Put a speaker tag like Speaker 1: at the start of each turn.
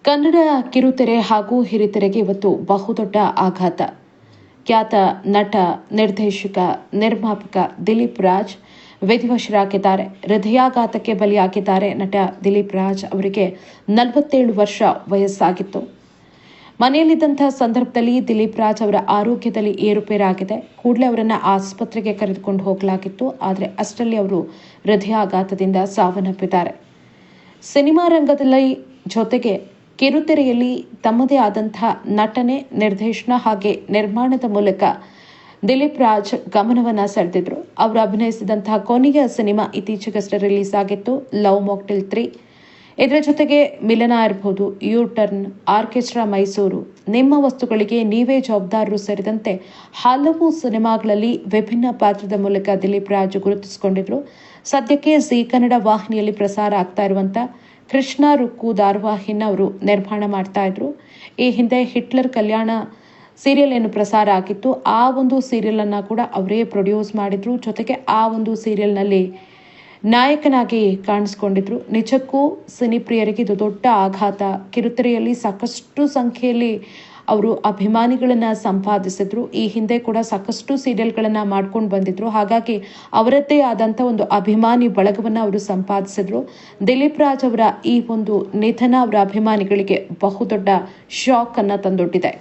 Speaker 1: ಕನ್ನಡ ಕಿರುತೆರೆ ಹಾಗೂ ಹಿರಿತೆರೆಗೆ ಇವತ್ತು ಬಹುದೊಡ್ಡ ಆಘಾತ. ಖ್ಯಾತ ನಟ, ನಿರ್ದೇಶಕ, ನಿರ್ಮಾಪಕ ದಿಲೀಪ್ ರಾಜ್ ವಿಧಿವಶರಾಗಿದ್ದಾರೆ. ಹೃದಯಾಘಾತಕ್ಕೆ ಬಲಿಯಾಗಿದ್ದಾರೆ. ನಟ ದಿಲೀಪ್ ರಾಜ್ ಅವರಿಗೆ 47 ವರ್ಷ ವಯಸ್ಸಾಗಿತ್ತು. ಮನೆಯಲ್ಲಿದ್ದಂತಹ ಸಂದರ್ಭದಲ್ಲಿ ದಿಲೀಪ್ ರಾಜ್ ಅವರ ಆರೋಗ್ಯದಲ್ಲಿ ಏರುಪೇರಾಗಿದೆ. ಕೂಡಲೇ ಅವರನ್ನು ಆಸ್ಪತ್ರೆಗೆ ಕರೆದುಕೊಂಡು ಹೋಗಲಾಗಿತ್ತು. ಆದರೆ ಅಷ್ಟರಲ್ಲಿ ಅವರು ಹೃದಯಾಘಾತದಿಂದ ಸಾವನ್ನಪ್ಪಿದ್ದಾರೆ. ಸಿನಿಮಾ ರಂಗದಲ್ಲಿ ಜೊತೆಗೆ ಕಿರುತೆರೆಯಲ್ಲಿ ತಮ್ಮದೇ ಆದಂತಹ ನಟನೆ, ನಿರ್ದೇಶನ ಹಾಗೆ ನಿರ್ಮಾಣದ ಮೂಲಕ ದಿಲೀಪ್ ರಾಜ್ ಗಮನವನ್ನ ಸೆಳೆದಿದ್ರು. ಅವರು ಅಭಿನಯಿಸಿದಂತಹ ಕೊನೆಯ ಸಿನಿಮಾ ಇತ್ತೀಚೆಗಷ್ಟೇ ರಿಲೀಸ್ ಆಗಿತ್ತು, ಲವ್ ಮಾಕ್ಟೇಲ್ 3. ಇದರ ಜೊತೆಗೆ ಮಿಲನ ಇರಬಹುದು, ಯು ಟರ್ನ್, ಆರ್ಕೆಸ್ಟ್ರಾ ಮೈಸೂರು, ನಿಮ್ಮ ವಸ್ತುಗಳಿಗೆ ನೀವೇ ಜವಾಬ್ದಾರರು ಸೇರಿದಂತೆ ಹಲವು ಸಿನಿಮಾಗಳಲ್ಲಿ ವಿಭಿನ್ನ ಪಾತ್ರದ ಮೂಲಕ ದಿಲೀಪ್ ರಾಜ್ ಗುರುತಿಸಿಕೊಂಡಿದ್ರು. ಸದ್ಯಕ್ಕೆ ಜಿ ಕನ್ನಡ ವಾಹಿನಿಯಲ್ಲಿ ಪ್ರಸಾರ ಆಗ್ತಾ ಇರುವಂತ ಕೃಷ್ಣ ರುಕ್ಕು ಧಾರಾವಾಹಿನ ಅವರು ನಿರ್ಮಾಣ ಮಾಡ್ತಾ ಇದ್ರು. ಈ ಹಿಂದೆ ಹಿಟ್ಲರ್ ಕಲ್ಯಾಣ ಸೀರಿಯಲ್ ಏನು ಪ್ರಸಾರ ಆಗಿತ್ತು, ಆ ಒಂದು ಸೀರಿಯಲ್ ಅನ್ನ ಕೂಡ ಅವರೇ ಪ್ರೊಡ್ಯೂಸ್ ಮಾಡಿದ್ರು. ಜೊತೆಗೆ ಆ ಒಂದು ಸೀರಿಯಲ್ ನಲ್ಲಿ ನಾಯಕನಾಗಿ ಕಾಣಿಸ್ಕೊಂಡಿದ್ರು. ನಿಜಕ್ಕೂ ಸಿನಿಪ್ರಿಯರಿಗೆ ಇದು ದೊಡ್ಡ ಆಘಾತ. ಕಿರುತೆರೆಯಲ್ಲಿ ಸಾಕಷ್ಟು ಸಂಖ್ಯೆಯಲ್ಲಿ ಅವರು ಅಭಿಮಾನಿಗಳನ್ನ ಸಂಪಾದಿಸಿದ್ರು. ಈ ಹಿಂದೆ ಕೂಡ ಸಾಕಷ್ಟು ಸೀರಿಯಲ್ಗಳನ್ನ ಮಾಡ್ಕೊಂಡು ಬಂದಿದ್ರು. ಹಾಗಾಗಿ ಅವರದ್ದೇ ಆದಂತ ಒಂದು ಅಭಿಮಾನಿ ಬಳಗವನ್ನ ಅವರು ಸಂಪಾದಿಸಿದ್ರು. ದಿಲೀಪ್ ರಾಜ್ ಅವರ ಈ ಒಂದು ನಿಧನ ಅವರ ಅಭಿಮಾನಿಗಳಿಗೆ ಬಹುದೊಡ್ಡ ಶಾಕ್ ಅನ್ನ ತಂದೊಡ್ಡಿದೆ.